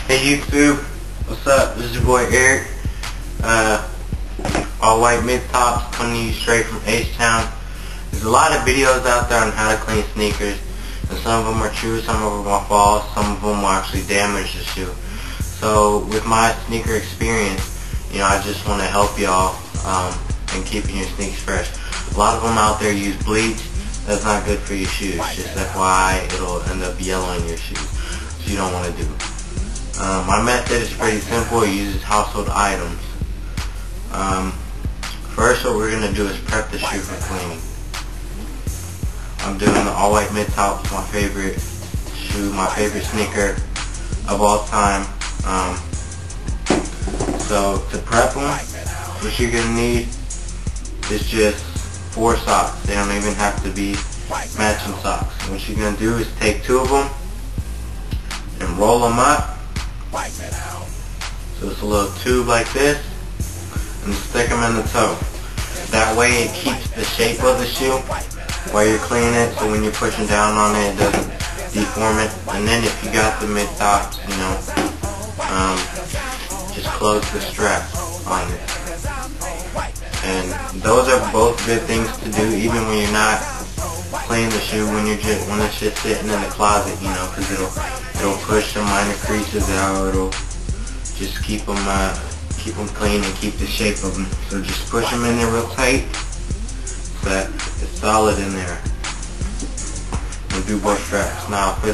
Hey YouTube, what's up? This is your boy Eric. All white mid tops coming to you straight from H-Town. There's a lot of videos out there on how to clean sneakers, and some of them are true, some of them are false, some of them will actually damage the shoe. So with my sneaker experience, you know, I just want to help y'all in keeping your sneakers fresh. A lot of them out there use bleach. That's not good for your shoes. Just FYI, it'll end up yellowing your shoes, which you don't want to do. My method is pretty simple. It uses household items. First, what we're going to do is prep the shoe for cleaning. I'm doing the all white mid top. My favorite shoe, my favorite sneaker of all time. So to prep them, what you're going to need is just 4 socks. They don't even have to be matching socks. What you're going to do is take 2 of them and roll them up. So it's a little tube like this, and stick them in the toe. That way it keeps the shape of the shoe while you're cleaning it, so when you're pushing down on it, it doesn't deform it. And then if you got the mid tops, you know, just close the strap on it. And those are both good things to do, even when you're not cleaning the shoe, when it's just sitting in the closet, you know, because it'll push the minor creases out. It'll just keep them clean and keep the shape of them. So just push them in there real tight so that it's solid in there. And do both straps. Now for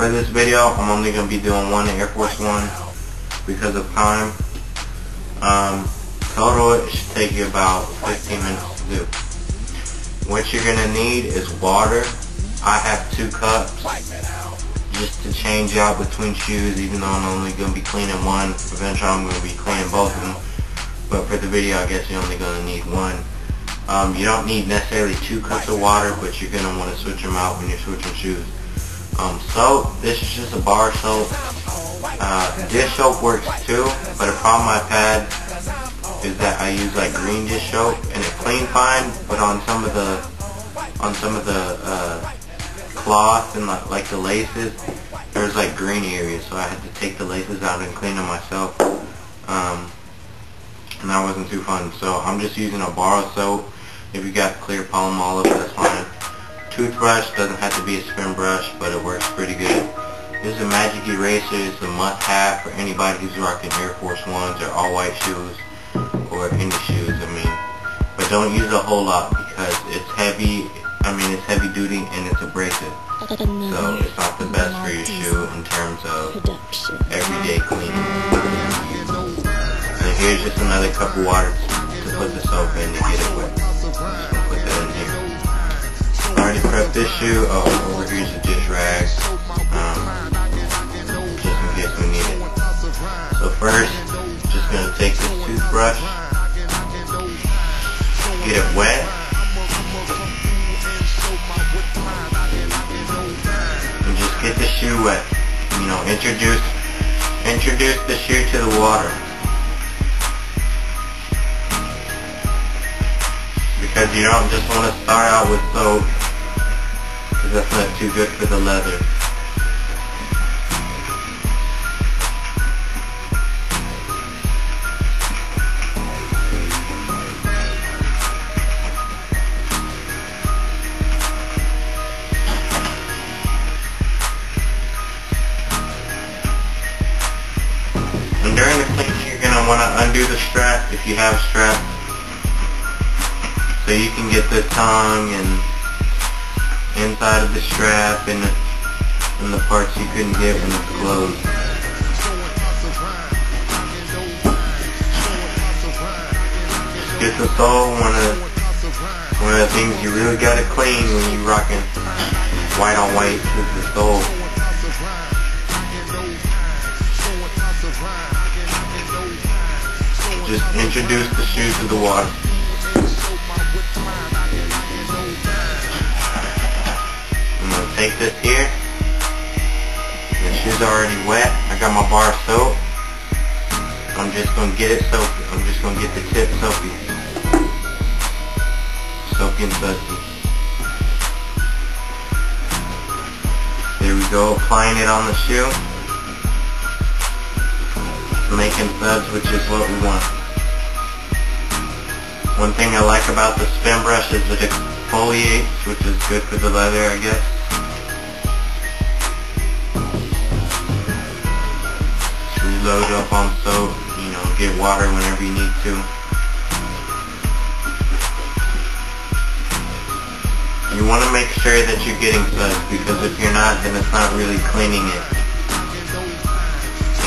this video, I'm only gonna be doing one Air Force One because of time. Total, it should take you about 15 minutes to do. What you're gonna need is water. I have 2 cups just to change out between shoes, even though I'm only going to be cleaning one. Eventually I'm going to be cleaning both of them, but for the video I guess you're only going to need 1. You don't need necessarily 2 cups of water, but you're going to want to switch them out when you're switching shoes. Soap, this is just a bar soap. Dish soap works too, but a problem I've had is that I use like green dish soap and it clean fine, but on some of the cloth and like the laces, there's like green areas, so I had to take the laces out and clean them myself, and that wasn't too fun. So I'm just using a bar of soap. If you got clear Palmolive, that's fine. Toothbrush doesn't have to be a spin brush, but it works pretty good. This is a magic eraser. It's a must-have for anybody who's rocking Air Force Ones or all white shoes or any shoes. I mean, but don't use a whole lot because it's heavy. I mean, it's heavy duty and it's abrasive, so it's not the best for your shoe in terms of everyday cleaning. And here's just another cup of water to put the soap in to get it wet. Just gonna put that in here. I already prepped this shoe. Oh, over here's a dish rag, just in case we need it. So first, just gonna take this toothbrush, get it wet. Get the shoe wet. You know, introduce the shoe to the water. Because you don't just want to start out with soap, because that's not too good for the leather. During the cleaning, you're going to want to undo the strap if you have a strap, so you can get the tongue and inside of the strap and the parts you couldn't get when it's closed. Just get the sole. One of the things you really got to clean when you're rocking white on white is the sole. Just introduce the shoe to the water. I'm going to take this here. The shoe's already wet. I got my bar of soap. I'm just going to get it soapy. I'm just going to get the tip soapy. Soapy and sudsy. There we you go applying it on the shoe, making suds, which is what we want. One thing I like about the spin brush is it exfoliates, which is good for the leather, I guess. Reload up on soap, get water whenever you need to. You want to make sure that you're getting suds, because if you're not, then it's not really cleaning it.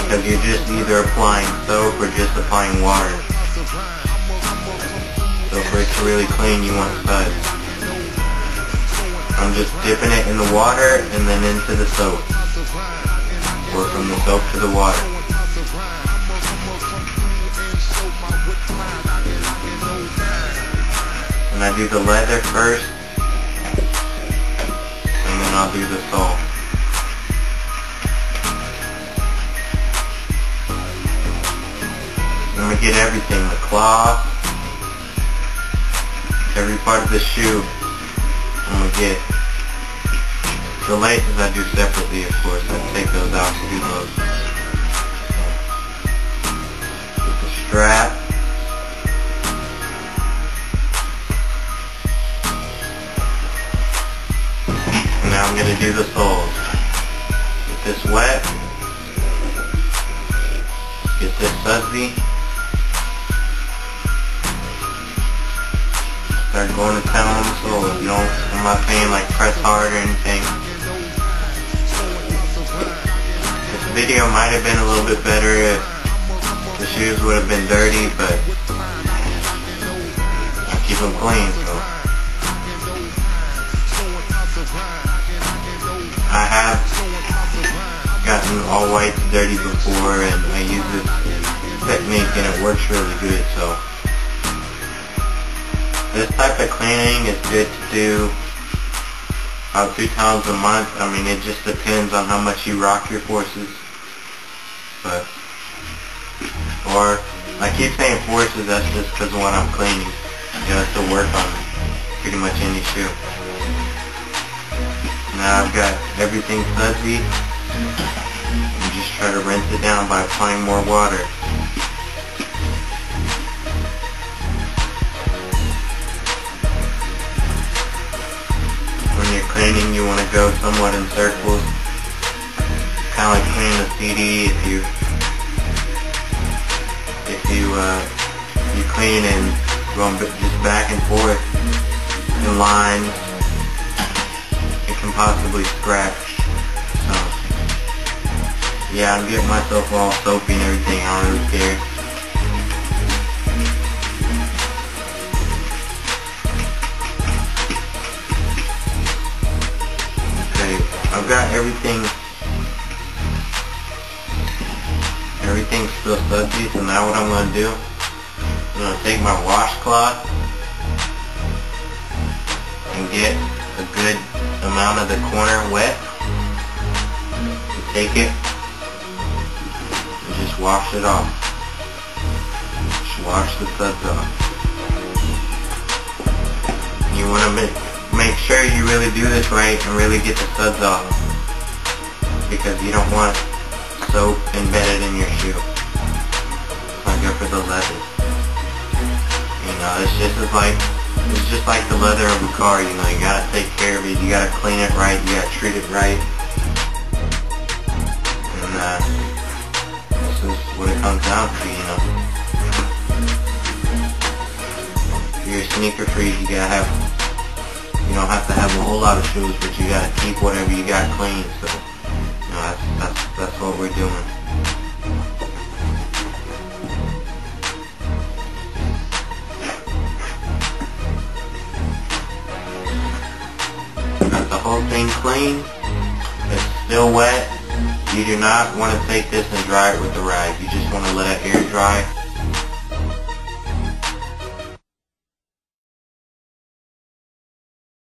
Because you're just either applying soap or just applying water. So for it to really clean, you want suds. I'm just dipping it in the water and then into the soap. Or from the soap to the water. And I do the leather first, and then I'll do the sole. I'm going to get everything, the cloth, every part of the shoe. I'm going to get the laces. I do separately, of course. I take those out to do those. Get the strap. Now I'm going to do the soles. Get this wet. Get this sudsy. Start going to town on the soles. I'm not saying like press hard or anything. This video might have been a little bit better if the shoes would have been dirty, but I keep them clean, so. I have gotten all whites dirty before, and I use this technique and it works really good. So this type of cleaning is good to do about 2 times a month. I mean, it just depends on how much you rock your forces. But, or I keep saying forces, that's just because of what I'm cleaning. It's to work on pretty much any shoe. Now I've got everything sudsy, and just try to rinse it down by applying more water. When you're cleaning, you want to go somewhat in circles, kind of like cleaning a CD. If you clean and going just back and forth in lines, can possibly scratch. So yeah, I'm getting myself all soapy and everything. I don't really care. Okay, I've got everything still sudsy, so now what I'm going to do, I'm going to take my washcloth and get a good amount of the corner wet. You take it and just wash it off. Just wash the suds off. You want to make sure you really do this right and really get the suds off, because you don't want soap embedded in your shoe. It's not good for the leather. It's just like the leather of a car, you gotta take care of it, you gotta clean it right, you gotta treat it right. And this is what it comes down to, If you're sneaker freak, you don't have to have a whole lot of shoes, but you gotta keep whatever you got clean, so, that's what we're doing. The whole thing clean. It's still wet. You do not want to take this and dry it with a rag. You just want to let it air dry.